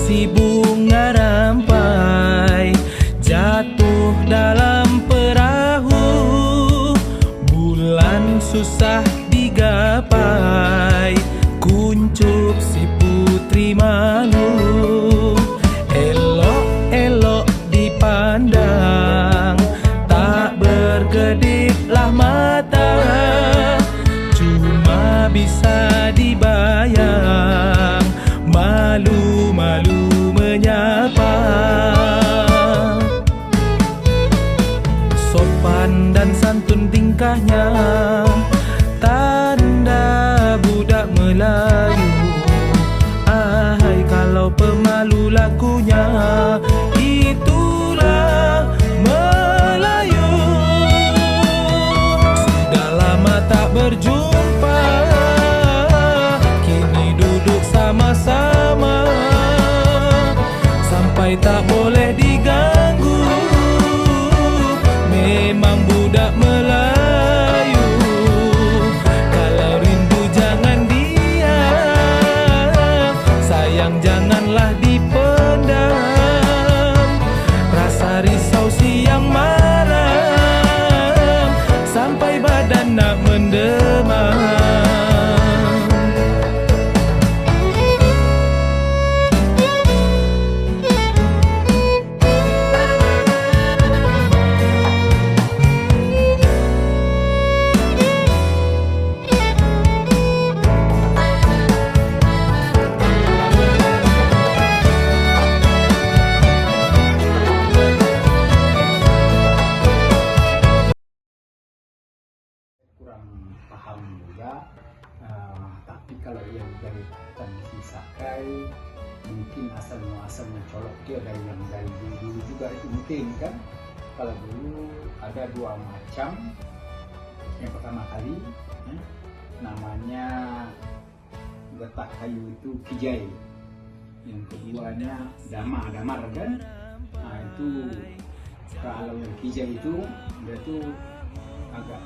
Si bunga rampai jatuh dalam perahu, bulan susah digapai, kuncup si putri malu. Elok-elok dipandang, tak berkediplah mata, cuma bisa dibayang, malu-malu menyapa. Sopan dan santun tingkahnya, tanda budak Melayu. Ahai kalau pemalu lakunya, itulah Melayu. Sudah lama tak berjumpa, kini duduk sama-sama, sampai tak boleh diganggu. Memang budak Melayu, kalau rindu jangan diam, sayang janganlah dipendam. Rasa risau siang malam, sampai badan nak mendemam. Paham juga, tapi kalau yang dari tradisi Sakai mungkin asal-muasalnya colok dia dari yang dari dulu juga itu mungkin kan. Kalau dulu ada dua macam, yang pertama kali namanya getah kayu itu kijai, yang keduanya damar kan. Nah itu kalau yang kijai itu dia tuh agak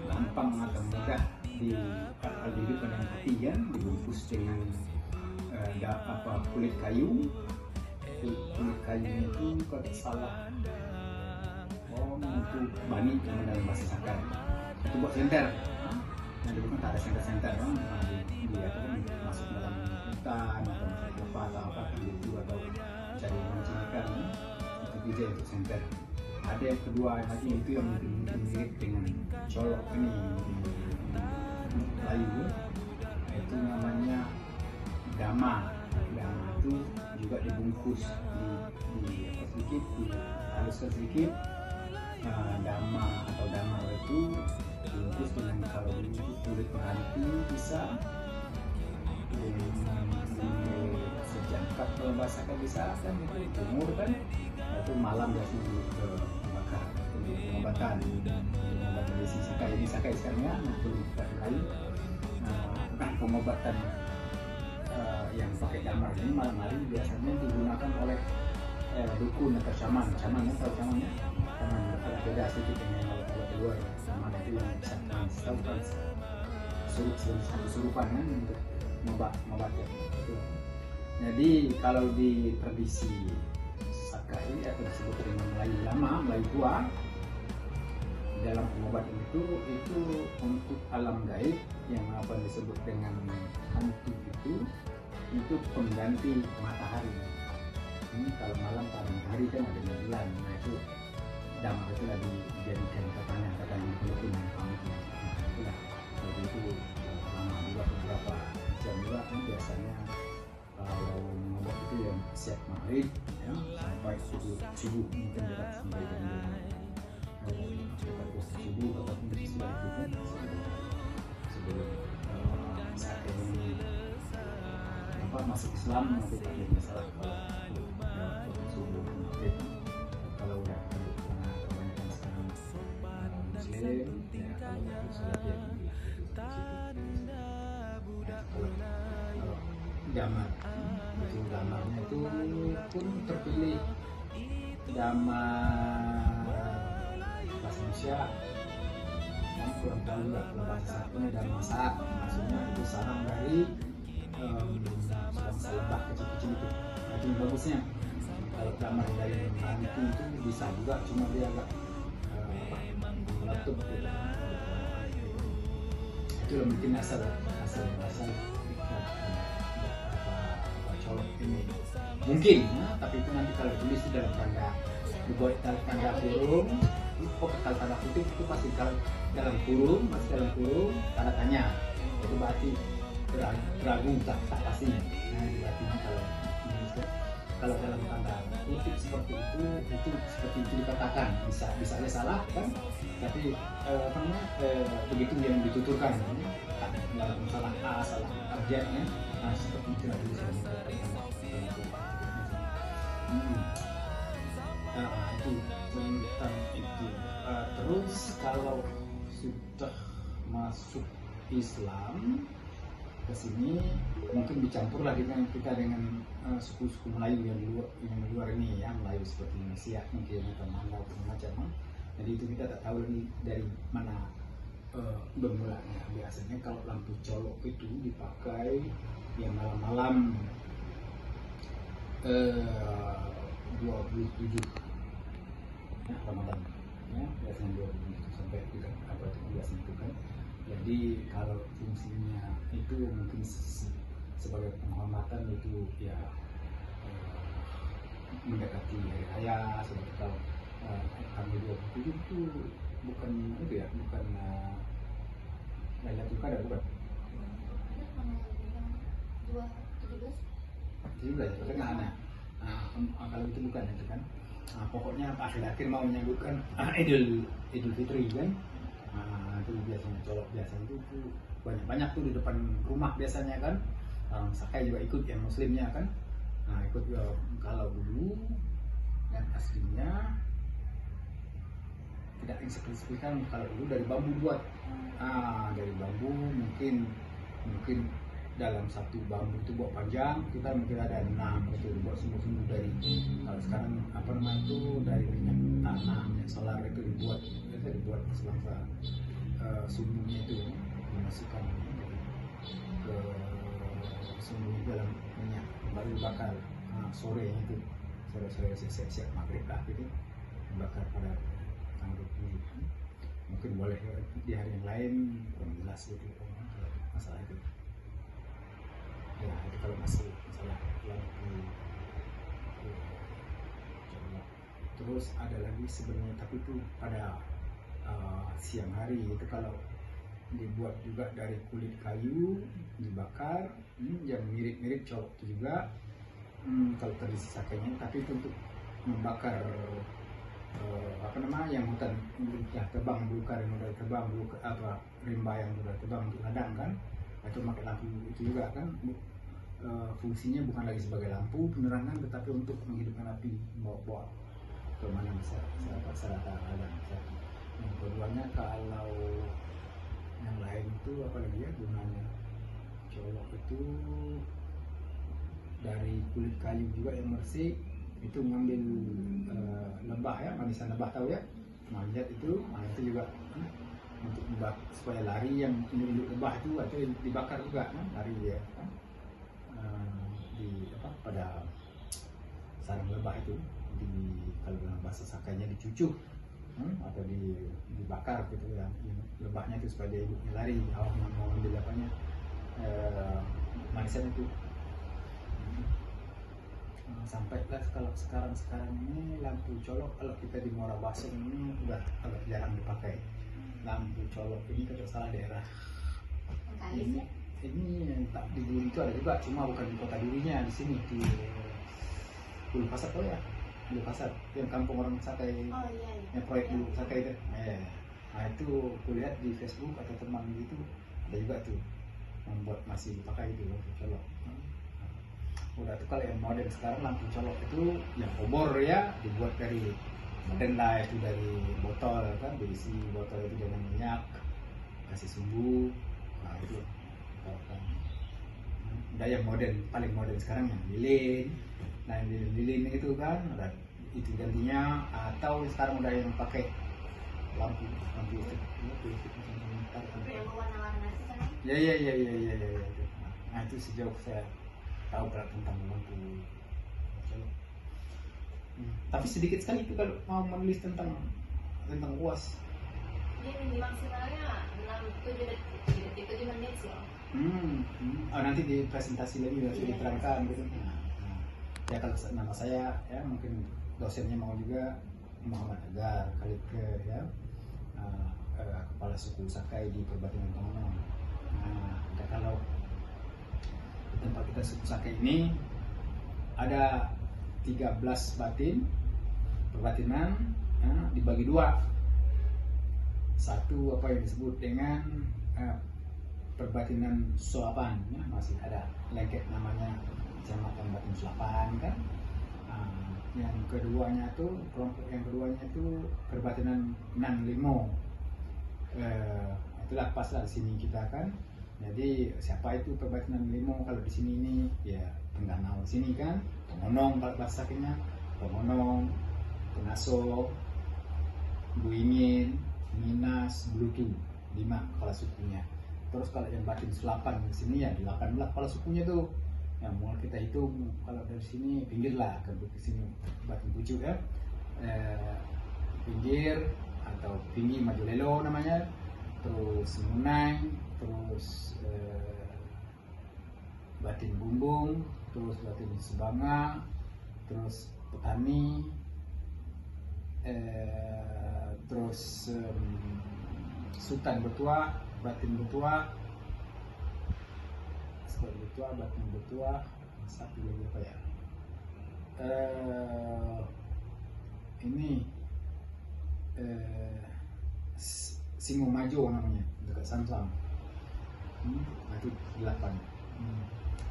gampang atau mudah dihidupkan dengan api kan, dibungkus dengan kulit kayu. Kulit kayunya itu kalau salah itu bani kalau dalam bahasa Sakai itu buat senter. Nah dulu kan tak ada senter-senter kan, dia kan masuk dalam hutan atau mencari kelapa atau apa gitu, atau mencari mancing ikan, itu bija untuk senter. Ada yang kedua lagi itu yang mungkin mirip dengan colok ini Melayu, itu namanya dama. Dama itu juga dibungkus sedikit, dihaluskan sedikit. Dama atau damar itu dibungkus dengan kalau itu kulit meranti bisa, sejangkap kalau bahasakan bisa kan, itu umur kan. Itu malam biasanya dulu ke bakar untuk pengobatan dari si Sakai ini. Sakai sekarang ya kulit kayu. Pengobatan yang pakai damar ini malam hari biasanya digunakan oleh dukun atau shaman. Shaman atau shamannya, shaman beda sedikit dengan obat luar. Shaman itu yang bisa tahu kesurupan kan, untuk ngobat ya. Jadi kalau di tradisi Sakai atau disebut dengan Melayu lama, Melayu tua, dalam pengobatan itu untuk alam gaib yang apa disebut dengan hantu itu pengganti matahari. Ini kalau malam pada matahari kan ada bulan, nah itu damar itu lagi dijadikan katanya dukun yang pamitnya. Nah itulah, jadi itu lama juga beberapa jam juga kan biasanya. Kalau mengobat itu yang siap maghrib ya, sampai subuh mungkin dekat sampai jam 2 dekat masuk Islam itu tak ada masalah kalau subuh maghrib. Kalau udah karena kebanyakan sekarang Muslim ya kalau sholat ya kalau damar itu damarnya itu pun terpilih damar bahasa Indonesia yang kurang tahu nggak kalau bahasa satunya damar saat maksudnya itu sarang dari bangsa lebah kecil-kecil itu. Nah, itu bagusnya kalau damar dari hantu itu bisa juga cuma dia agak meletup gitu. Itu yang mungkin asal colok ini mungkin tapi itu nanti kalau tulis di dalam tanda dibuat tanda kurung kalau tanda kutip itu pasti kalau dalam kurung masih dalam kurung tanda tanya itu berarti ragu tak pastinya. Nah berarti kalau dalam tanda kutip seperti itu seperti itu dikatakan bisa aja salah kan tapi begitu yang dituturkan dalam salah A salah artinya nah seperti itu nanti bisa itu tentang itu terus kalau sudah masuk Islam ke sini mungkin dicampur lagi dengan kita dengan suku-suku Melayu yang luar ini ya Melayu seperti Indonesia mungkin atau Mangga atau macam jadi itu kita tak tahu lagi dari mana bermulanya. Biasanya kalau lampu colok itu dipakai ya malam-malam 27 ya, Ramadan ya biasanya 27 sampai 3 apa itu biasanya itu kan. Jadi kalau fungsinya itu mungkin sebagai penghormatan itu ya mendekati hari raya seperti kalau tanggal 27 itu bukan itu ya bukan Lailatul Qadar bukan? 17 itu kan kalau itu bukan itu kan. Pokoknya akhir-akhir mau menyambutkan Idul Fitri kan. Itu biasanya colok biasanya itu banyak tuh di depan rumah biasanya kan. Sakai juga ikut yang muslimnya kan. Ikut kalau dulu yang aslinya tidak inspirasikan kalau dulu dari bambu buat dari bambu mungkin dalam satu bambu itu buat panjang kita mungkin ada 6 itu buat sumbu-sumbu dari kalau sekarang apa namanya itu dari minyak tanah minyak solar itu dibuat selangsa sumbunya itu dimasukkan ke sumbu dalam minyak baru bakar sore itu sore siap maghrib lah gitu bakar pada tanggal 20 mungkin boleh di hari yang lain kurang jelas gitu masalah itu ya itu kalau masih masalah lampu terus ada lagi sebenarnya tapi itu pada siang hari itu kalau dibuat juga dari kulit kayu dibakar yang mirip-mirip colok itu juga kalau tradisi sakainya tapi itu untuk membakar yang hutan ya tebang belukar yang udah tebang rimba yang udah tebang untuk ladang kan itu pakai lampu itu juga kan fungsinya bukan lagi sebagai lampu penerangan tetapi untuk menghidupkan api bawa ke mana masyarakat ladang yang keduanya kalau yang lain itu apalagi ya gunanya colok itu dari kulit kayu juga yang bersih itu ngambil lebah ya manisan lebah tahu ya lihat itu itu juga untuk supaya lari yang induk lebah itu atau dibakar juga lari dia pada sarang lebah itu kalau dalam bahasa Sakainya dicucuk atau dibakar gitu ya lebahnya itu supaya dia lari awak mau ambil apanya manisan itu sampailah kalau sekarang ini lampu colok kalau kita di Muara Baseng ini udah agak jarang dipakai lampu colok ini kalau salah daerah ini tak di Duri itu ada juga cuma bukan di kota Durinya di sini di Bulu Pasar tuh ya Bulu Pasar yang kampung orang Sakai yang proyek Bulu Sakai itu nah itu kulihat di Facebook atau teman gitu ada juga tuh membuat masih dipakai itu lampu colok Udah tuh kalau yang modern sekarang lampu colok itu yang obor ya, dibuat dari modern lah, itu dari botol kan, diisi botol itu dengan minyak, kasih sumbu, nah itu kan. Udah yang modern, paling modern sekarang yang lilin. Nah yang lilin itu kan udah itu gantinya, atau sekarang udah yang pakai lampu itu yang berwarna-warna itu kan. ya. Nah itu sejauh saya tahu tentang lampu colok. Tapi sedikit sekali itu kalau mau menulis tentang UAS. Dia minimal maksimalnya 7 menit sih. Nanti di presentasi lagi nanti diterangkan gitu. Ya kalau nama saya ya mungkin dosennya mau juga Muhammad Agar Kalike ya, kepala suku Sakai di Perbatinan Tongono. Nah kalau tempat kita suku Sakai ini ada 13 perbatinan dibagi dua. Satu apa yang disebut dengan perbatinan Solapan ya, masih ada lengket namanya Kecamatan Batin Solapan kan. Yang keduanya tuh kelompok yang keduanya itu perbatinan Nan Limo. Itulah pas lah di sini kita kan. Jadi siapa itu perbatinan Limo kalau di sini ini ya Tengganau sini kan, Pengonong kalau bahasa Sakenya, Pengonong, Penaso, Buingin, Minas, Blutu, 5 kepala sukunya. Terus kalau yang Batin Selapan di sini ya 18 kepala sukunya tuh. Yang mau kita hitung kalau dari sini pinggir lah ke sini Batin Pucuk ya, pinggir atau Pinggi Majolelo namanya, terus Munai, terus Batin Bumbung, terus Batin Subanga, terus Petani, terus Sultan Betua, Batin Betua, Batin Betua, satu lagi apa ya? Ini Singomajo namanya, dekat Samsam. Itu 8.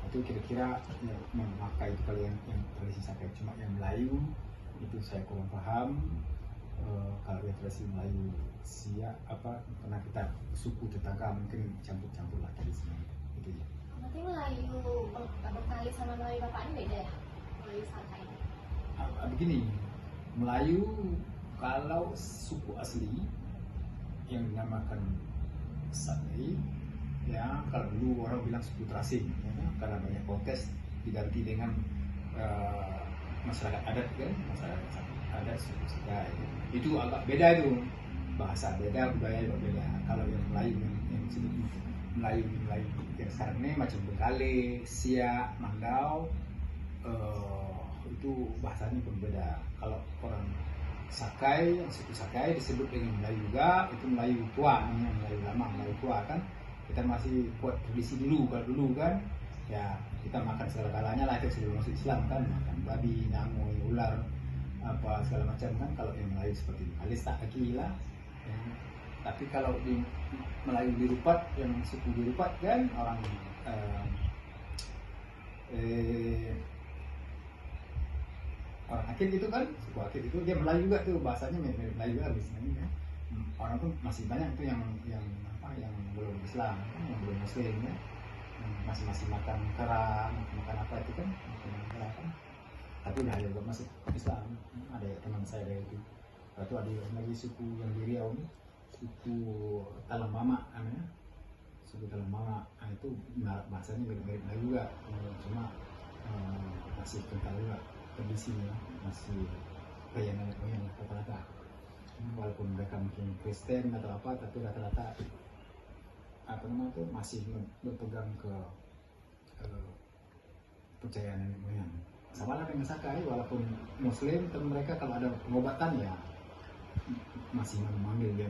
Itu kira-kira ya, memakai itu kalau yang tradisi Sakai. Cuma yang Melayu itu saya kurang paham. Kalau yang tradisi Melayu Siak apa pernah kita suku tetangga mungkin campur-campur lah di sini itu ya. Berarti Melayu Bengkali sama Melayu Bapak ini beda ya? Melayu Sakai. Begini, Melayu kalau suku asli yang dinamakan Sakai ya, kalau dulu orang bilang suku terasing ya, karena banyak protes diganti dengan masyarakat adat kan, masyarakat adat suku Sakai itu agak beda itu, bahasa beda, budaya juga beda. Kalau yang Melayu yang disebut Melayu yang sekarang ini macam Bengkale, Siak, Mandau, itu bahasanya pun beda. Kalau orang Sakai, suku Sakai disebut dengan Melayu juga, itu Melayu tua, namanya Melayu lama, Melayu tua kan. Kita masih buat tradisi dulu, kalau dulu kan ya kita makan segala-galanya lah, itu sebelum masuk Islam kan, makan babi, nyamuk, ular, apa segala macam kan. Kalau yang Melayu seperti itu, alis tak lagi lah ya. Tapi kalau di Melayu Dirupat, yang suku Dirupat kan orang orang Akit itu kan, suku Akit itu dia Melayu juga tuh, bahasanya mirip Melayu juga biasanya kan. Orang pun masih banyak tuh yang belum Islam, yang belum Muslim ya, masih makan kera, makan apa itu kan, makan kera kan. Tapi udah ada juga masuk Islam. Ada teman saya dari itu. Lalu ada lagi suku yang di Riau nih, suku Talang Mama namanya, suku Talang Mama. Itu bahasanya mirip-mirip Melayu juga, cuma masih kental juga tradisinya, masih kayak nenek moyang rata-rata. Walaupun mereka mungkin Kristen atau apa, tapi rata-rata apa namanya tuh masih berpegang ke percayaan nenek moyang. Sama lah dengan Sakai, walaupun Muslim, tapi mereka kalau ada pengobatan ya masih memanggil dia.